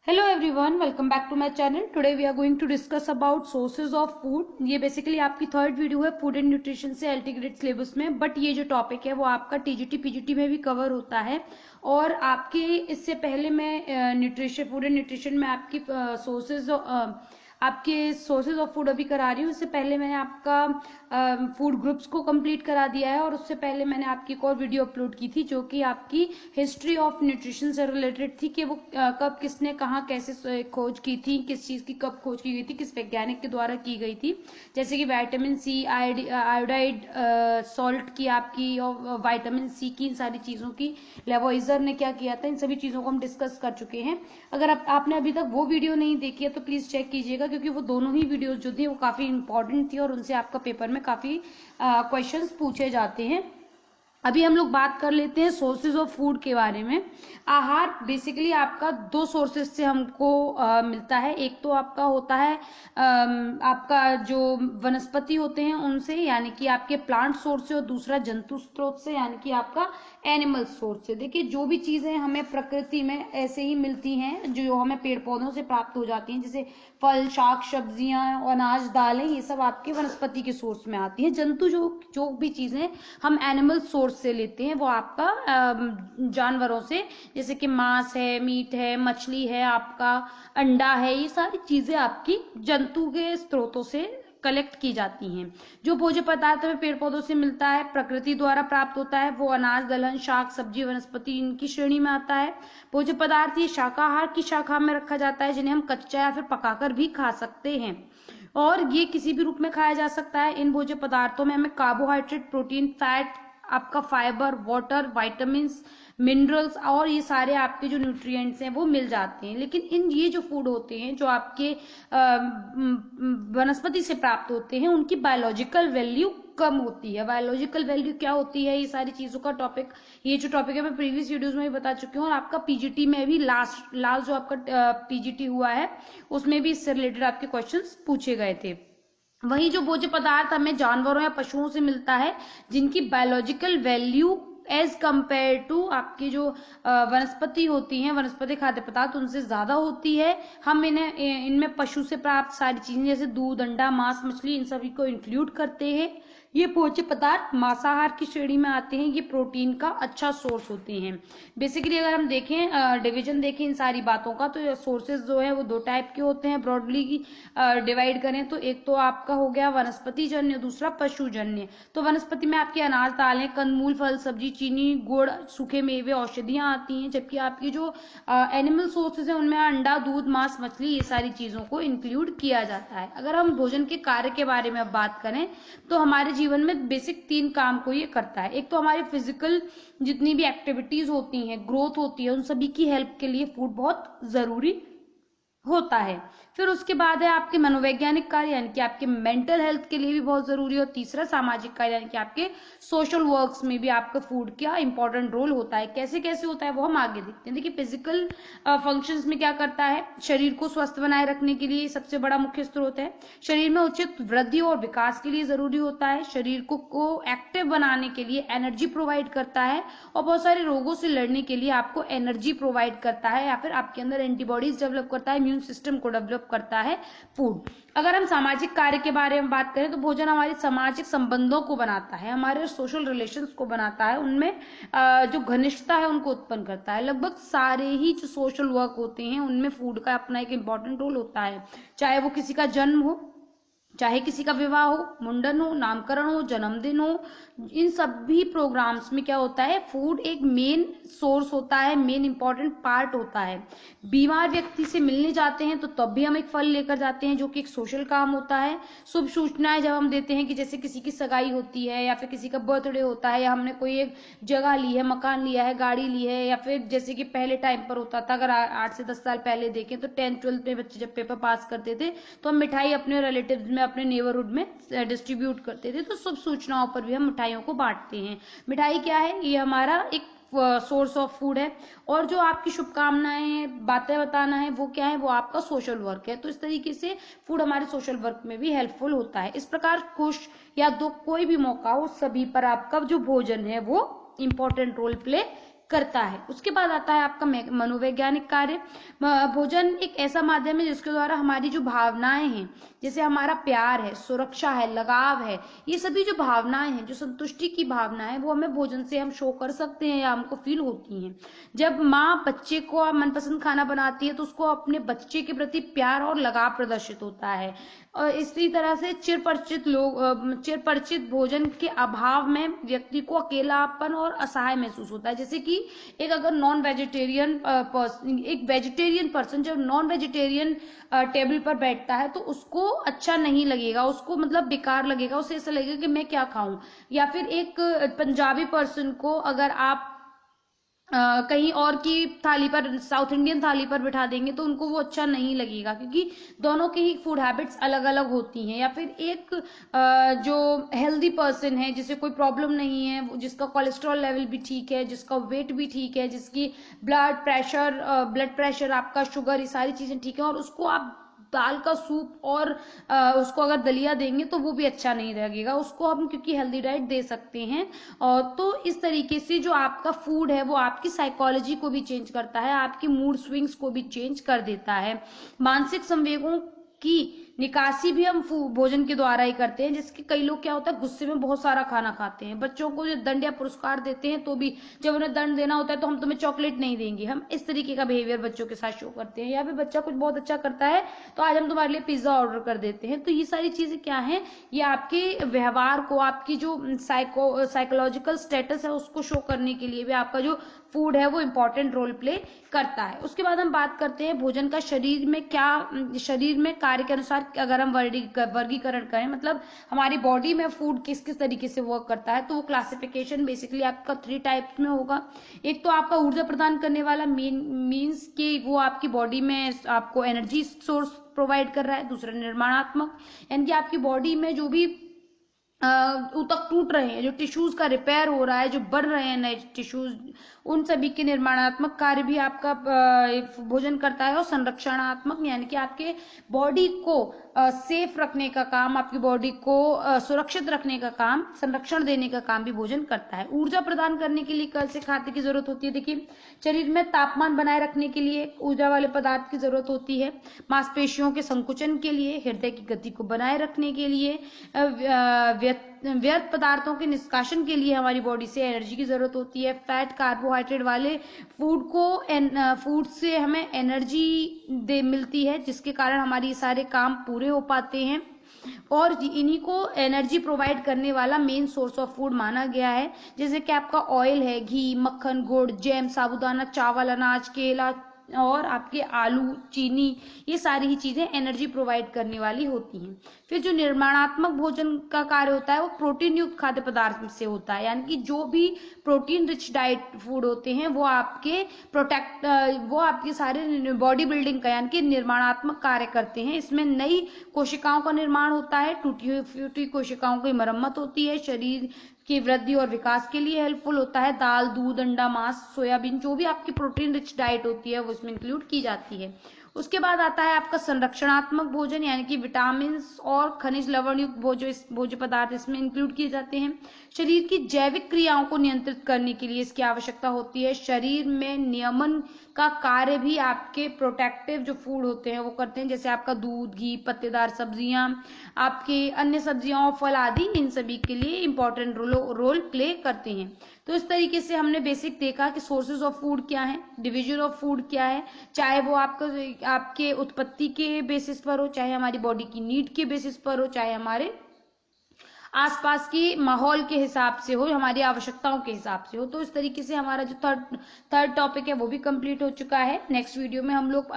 Hello everyone, welcome back to my channel. Today we are going to discuss about sources of food. ये basically आपकी third video है food and nutrition से LT grade syllabus में, but ये जो topic है वो आपका टीजीटी पीजीटी में भी कवर होता है। और आपके इससे पहले मैं न्यूट्रिशन फूड एंड न्यूट्रिशन में आपकी सोर्सेज ऑफ फूड अभी करा रही हूँ। इससे पहले मैंने आपका फूड ग्रुप्स को कंप्लीट करा दिया है, और उससे पहले मैंने आपकी एक और वीडियो अपलोड की थी जो कि आपकी हिस्ट्री ऑफ न्यूट्रिशन से रिलेटेड थी कि वो कब किसने कहाँ कैसे खोज की थी, किस चीज की कब खोज की गई थी, किस वैज्ञानिक के द्वारा की गई थी। जैसे कि विटामिन सी, आयोडाइड सॉल्ट की आपकी, और विटामिन सी की, इन सारी चीजों की लेवोइजर ने क्या किया था, इन सभी चीजों को हम डिस्कस कर चुके हैं। अगर आपने अभी तक वो वीडियो नहीं देखी है तो प्लीज चेक कीजिएगा, क्योंकि वो दोनों ही वीडियोस जो थी वो काफी इंपॉर्टेंट थी और उनसे आपका पेपर में काफी क्वेश्चंस पूछे जाते हैं। अभी हम लोग बात कर लेते हैं सोर्सेज ऑफ फूड के बारे में। आहार बेसिकली आपका दो सोर्सेज से हमको मिलता है। एक तो आपका होता है आपका जो वनस्पति होते हैं उनसे, यानी कि आपके प्लांट सोर्स से, और दूसरा जंतु स्रोत से, यानी कि आपका एनिमल सोर्स से। देखिए, जो भी चीजें हमें प्रकृति में ऐसे ही मिलती हैं, जो हमें पेड़ पौधों से प्राप्त हो जाती हैं, जैसे फल, शाक, सब्जियां, अनाज, दालें, ये सब आपके वनस्पति के सोर्स में आती हैं। जंतु जो भी चीजें हम एनिमल सोर्स से लेते हैं वो आपका जानवरों से, जैसे कि मांस है, मीट है, मछली है, आपका अंडा है, ये सारी चीजें आपकी जंतु के स्रोतों से कलेक्ट की जाती हैं। जो भोज्य पदार्थ हमें पेड़ पौधों से मिलता है, प्रकृति द्वारा प्राप्त होता है, वो अनाज, दलहन, शाक, सब्जी, वनस्पति, इनकी श्रेणी में आता है। भोज्य पदार्थ ये शाकाहार की शाखा में रखा जाता है, जिन्हें हम कच्चा या फिर पकाकर भी खा सकते हैं, और ये किसी भी रूप में खाया जा सकता है। इन भोज्य पदार्थों में हमें कार्बोहाइड्रेट, प्रोटीन, फैट, आपका फाइबर, वाटर, विटामिन्स, मिनरल्स और ये सारे आपके जो न्यूट्रिएंट्स हैं वो मिल जाते हैं। लेकिन ये जो फूड होते हैं जो आपके वनस्पति से प्राप्त होते हैं, उनकी बायोलॉजिकल वैल्यू कम होती है। बायोलॉजिकल वैल्यू क्या होती है, ये सारी चीजों का ये जो टॉपिक है मैं प्रीवियस वीडियोस में भी बता चुकी हूँ, और आपका पीजीटी में भी लास्ट जो आपका पीजीटी हुआ है उसमें भी इससे रिलेटेड आपके क्वेश्चंस पूछे गए थे। वही जो भोज्य पदार्थ हमें जानवरों या पशुओं से मिलता है, जिनकी biological value as compare to आपकी जो वनस्पति होती हैं, वनस्पति खाद्य पदार्थ, उनसे ज्यादा होती है। हम इनमें पशु से प्राप्त सारी चीजें जैसे दूध, अंडा, मांस, मछली, इन सभी को इंक्लूड करते हैं। ये भोज्य पदार्थ मांसाहार की श्रेणी में आते हैं। ये प्रोटीन का अच्छा सोर्स होते हैं। बेसिकली अगर हम देखें, डिवीजन देखें इन सारी बातों का, तो सोर्सेज जो है वो दो टाइप के होते हैं। ब्रॉडली डिवाइड करें तो एक तो आपका हो गया वनस्पति जन्य, दूसरा पशुजन्य। तो वनस्पति में आपके अनाज, दालें, कंदमूल, फल, सब्जी, चीनी, गुड़, सूखे मेवे, औषधियां आती हैं। जबकि आपकी जो एनिमल सोर्सेज है उनमें अंडा, दूध, मांस, मछली, ये सारी चीजों को इंक्लूड किया जाता है। अगर हम भोजन के कार्य के बारे में अब बात करें तो हमारे जीवन में बेसिक 3 काम को ये करता है। एक तो हमारी फिजिकल जितनी भी एक्टिविटीज होती हैं, ग्रोथ होती है, उन सभी की हेल्प के लिए फूड बहुत जरूरी होता है। फिर उसके बाद है आपके मनोवैज्ञानिक कार्य, यानी कि आपके मेंटल हेल्थ के लिए भी बहुत जरूरी है। और तीसरा सामाजिक कार्य, यानी कि आपके सोशल वर्क्स में भी आपका फूड का इंपॉर्टेंट रोल होता है। कैसे कैसे होता है वो हम आगे देखते हैं। देखिए, फिजिकल फंक्शंस में क्या करता है, शरीर को स्वस्थ बनाए रखने के लिए सबसे बड़ा मुख्य स्रोत है। शरीर में उचित वृद्धि और विकास के लिए जरूरी होता है। शरीर को एक्टिव बनाने के लिए एनर्जी प्रोवाइड करता है, और बहुत सारे रोगों से लड़ने के लिए आपको एनर्जी प्रोवाइड करता है, या फिर आपके अंदर एंटीबॉडीज डेवलप करता है, इम्यून सिस्टम को डेवलप करता है फूड। अगर हम सामाजिक कार्य के बारे में बात करें तो भोजन हमारे सामाजिक संबंधों को बनाता है, हमारे सोशल रिलेशंस को बनाता है, उनमें जो घनिष्ठता है उनको उत्पन्न करता है। लगभग सारे ही जो सोशल वर्क होते हैं उनमें फूड का अपना एक इंपॉर्टेंट रोल होता है। चाहे वो किसी का जन्म हो, चाहे किसी का विवाह हो, मुंडन हो, नामकरण हो, जन्मदिन हो, इन सभी प्रोग्राम्स में क्या होता है, फूड एक मेन सोर्स होता है, मेन इंपॉर्टेंट पार्ट होता है। बीमार व्यक्ति से मिलने जाते हैं तो तब भी हम एक फल लेकर जाते हैं, जो कि एक सोशल काम होता है। शुभ सूचनाएं जब हम देते हैं, कि जैसे किसी की सगाई होती है, या फिर किसी का बर्थडे होता है, या हमने कोई एक जगह ली है, मकान लिया है, गाड़ी ली है, या फिर जैसे कि पहले टाइम पर होता था, अगर 8 से 10 साल पहले देखें तो 10th 12th में बच्चे जब पेपर पास करते थे तो हम मिठाई अपने रिलेटिव्स में, अपने नेबरहुड में डिस्ट्रीब्यूट करते थे। तो शुभ सूचनाओं पर भी हम मिठाइयों को बांटते हैं। मिठाई क्या है, ये हमारा एक सोर्स ऑफ फूड है। और जो आपकी शुभकामनाएं, बातें बताना है, वो क्या है, वो आपका सोशल वर्क है। तो इस तरीके से फूड हमारे सोशल वर्क में भी हेल्पफुल होता है। इस प्रकार खुश या दुख कोई भी मौका हो, सभी पर आपका जो भोजन है वो इंपॉर्टेंट रोल प्ले करता है। उसके बाद आता है आपका मनोवैज्ञानिक कार्य। भोजन एक ऐसा माध्यम है जिसके द्वारा हमारी जो भावनाएं हैं, जैसे हमारा प्यार है, सुरक्षा है, लगाव है, ये सभी जो भावनाएं हैं, जो संतुष्टि की भावनाएं, वो हमें भोजन से हम शो कर सकते हैं या हमको फील होती हैं। जब माँ बच्चे को मनपसंद खाना बनाती है तो उसको अपने बच्चे के प्रति प्यार और लगाव प्रदर्शित होता है। और इसी तरह से चिरपरिचित भोजन के अभाव में व्यक्ति को अकेलापन और असहाय महसूस होता है। जैसे कि एक अगर एक वेजिटेरियन पर्सन जब नॉन वेजिटेरियन टेबल पर बैठता है तो उसको अच्छा नहीं लगेगा, उसको मतलब बेकार लगेगा, उसे ऐसा लगेगा कि मैं क्या खाऊं। या फिर एक पंजाबी पर्सन को अगर आप कहीं और की थाली पर, साउथ इंडियन थाली पर बिठा देंगे तो उनको वो अच्छा नहीं लगेगा, क्योंकि दोनों की ही फूड हैबिट्स अलग अलग होती हैं। या फिर एक जो हेल्दी पर्सन है, जिसे कोई प्रॉब्लम नहीं है, जिसका कोलेस्ट्रॉल लेवल भी ठीक है, जिसका वेट भी ठीक है, जिसकी ब्लड प्रेशर आपका शुगर, ये सारी चीजें ठीक है, और उसको आप दाल का सूप और उसको अगर दलिया देंगे तो वो भी अच्छा नहीं लगेगा उसको, हम क्योंकि हेल्दी डाइट दे सकते हैं। और तो इस तरीके से जो आपका फूड है वो आपकी साइकोलॉजी को भी चेंज करता है, आपकी मूड स्विंग्स को भी चेंज कर देता है। मानसिक संवेगों की निकासी भी हम भोजन के द्वारा ही करते हैं। जिसके कई लोग क्या होता है, गुस्से में बहुत सारा खाना खाते हैं। बच्चों को जो दंड या पुरस्कार देते हैं तो भी जब उन्हें दंड देना होता है तो हम तुम्हें चॉकलेट नहीं देंगे, हम इस तरीके का बिहेवियर बच्चों के साथ शो करते हैं। या फिर बच्चा कुछ बहुत अच्छा करता है तो आज हम तुम्हारे लिए पिज्जा ऑर्डर कर देते हैं। तो ये सारी चीजें क्या है, ये आपके व्यवहार को, आपकी जो साइकोलॉजिकल स्टेटस है उसको शो करने के लिए भी आपका जो फूड है वो इंपॉर्टेंट रोल प्ले करता है। उसके बाद हम बात करते हैं भोजन का शरीर में कार्य के अनुसार अगर हम वर्गीकरण करें, मतलब हमारी बॉडी में फूड किस किस तरीके से वर्क करता है, तो वो क्लासिफिकेशन बेसिकली आपका 3 टाइप्स में होगा। एक तो आपका ऊर्जा प्रदान करने वाला मीन्स कि वो आपकी बॉडी में आपको एनर्जी सोर्स प्रोवाइड कर रहा है। दूसरा निर्माणात्मक, यानी कि आपकी बॉडी में जो भी ऊतक टूट रहे हैं, जो टिश्यूज का रिपेयर हो रहा है, जो बढ़ रहे हैं नए टिश्यूज, उन सभी के निर्माणात्मक कार्य भी आपका भोजन करता है। और संरक्षणात्मक, यानी कि आपके बॉडी को सेफ रखने का काम, आपकी बॉडी को सुरक्षित रखने का काम, संरक्षण देने का काम भी भोजन करता है। ऊर्जा प्रदान करने के लिए कल से खाद्य की जरूरत होती है। देखिए, शरीर में तापमान बनाए रखने के लिए ऊर्जा वाले पदार्थ की जरूरत होती है। मांसपेशियों के संकुचन के लिए, हृदय की गति को बनाए रखने के लिए, व्यर्थ पदार्थों के निष्कासन के लिए हमारी बॉडी से एनर्जी की जरूरत होती है। फैट, कार्बोहाइड्रेट वाले फूड से हमें एनर्जी मिलती है, जिसके कारण हमारी सारे काम पूरे हो पाते हैं। और इन्हीं को एनर्जी प्रोवाइड करने वाला मेन सोर्स ऑफ फूड माना गया है। जैसे कि आपका ऑयल है, घी, मक्खन, गुड़, जैम, साबूदाना, चावल, अनाज, केला और आपके आलू, चीनी, ये सारी ही चीजें एनर्जी प्रोवाइड करने वाली होती हैं। फिर जो निर्माणात्मक भोजन का कार्य होता है वो प्रोटीन युक्त खाद्य पदार्थ से होता है, यानी कि जो भी प्रोटीन रिच डाइट फूड होते हैं वो आपके सारे बॉडी बिल्डिंग का, यानी कि निर्माणात्मक कार्य करते हैं। इसमें नई कोशिकाओं का निर्माण होता है, टूटी फूटी कोशिकाओं की मरम्मत होती है, शरीर की वृद्धि और विकास के लिए हेल्पफुल होता है। दाल, दूध, अंडा, मांस, सोयाबीन, जो भी आपकी प्रोटीन रिच डाइट होती है वो इसमें इंक्लूड की जाती है। उसके बाद आता है आपका संरक्षणात्मक भोजन, यानी कि विटामिन और खनिज लवण युक्त भोज्य पदार्थ इसमें इंक्लूड किए जाते हैं। शरीर की जैविक क्रियाओं को नियंत्रित करने के लिए इसकी आवश्यकता होती है। शरीर में नियमन का कार्य भी आपके प्रोटेक्टिव जो फूड होते हैं वो करते हैं, जैसे आपका दूध, घी, पत्तेदार सब्जियां, आपके अन्य सब्जियां और फल आदि, इन सभी के लिए इंपॉर्टेंट रोल प्ले करते हैं। तो इस तरीके से हमने बेसिक देखा कि सोर्सेज ऑफ फूड क्या है, डिवीजन ऑफ फूड क्या है, चाहे वो आपके उत्पत्ति के बेसिस पर हो, चाहे हमारी बॉडी की नीड के बेसिस पर हो, चाहे हमारे आसपास की माहौल के हिसाब से हो, हमारी आवश्यकताओं के हिसाब से हो। तो इस तरीके से हमारा जो थर्ड टॉपिक है वो भी कंप्लीट हो चुका है। नेक्स्ट वीडियो में हम लोग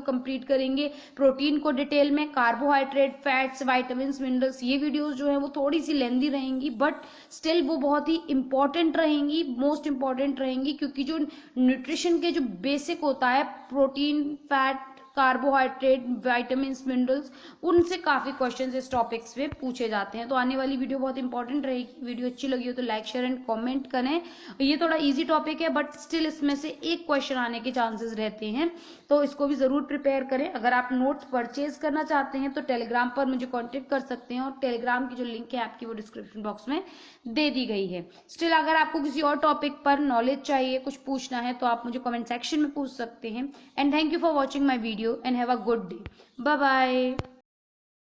कंप्लीट करेंगे प्रोटीन को डिटेल में, कार्बोहाइड्रेट, फैट्स, विटामिन्स, मिनरल्स। ये वीडियोस जो है वो थोड़ी सी लेंदी रहेंगी बट स्टिल वो बहुत ही इंपॉर्टेंट रहेंगी, मोस्ट इंपॉर्टेंट रहेंगी, क्योंकि जो न्यूट्रिशन के जो बेसिक होता है, protein, fat, carbohydrate, vitamin, minerals, उनसे काफी क्वेश्चंस इस टॉपिक्स पे पूछे जाते हैं। तो आने वाली वीडियो बहुत इंपॉर्टेंट रहेगी। वीडियो अच्छी लगी हो तो लाइक, शेयर एंड कमेंट करें। ये थोड़ा इजी टॉपिक है बट स्टिल इसमें से एक क्वेश्चन आने के चांसेस रहते हैं, तो इसको भी जरूर प्रिपेयर करें। अगर आप नोट्स परचेज करना चाहते हैं तो टेलीग्राम पर मुझे कॉन्टेक्ट कर सकते हैं, और टेलीग्राम की जो लिंक है आपकी वो डिस्क्रिप्शन बॉक्स में दे दी गई है। स्टिल अगर आपको किसी और टॉपिक पर नॉलेज चाहिए, कुछ पूछना है, तो आप मुझे कमेंट सेक्शन में पूछ सकते हैं। And thank you for watching my video and have a good day. Bye bye.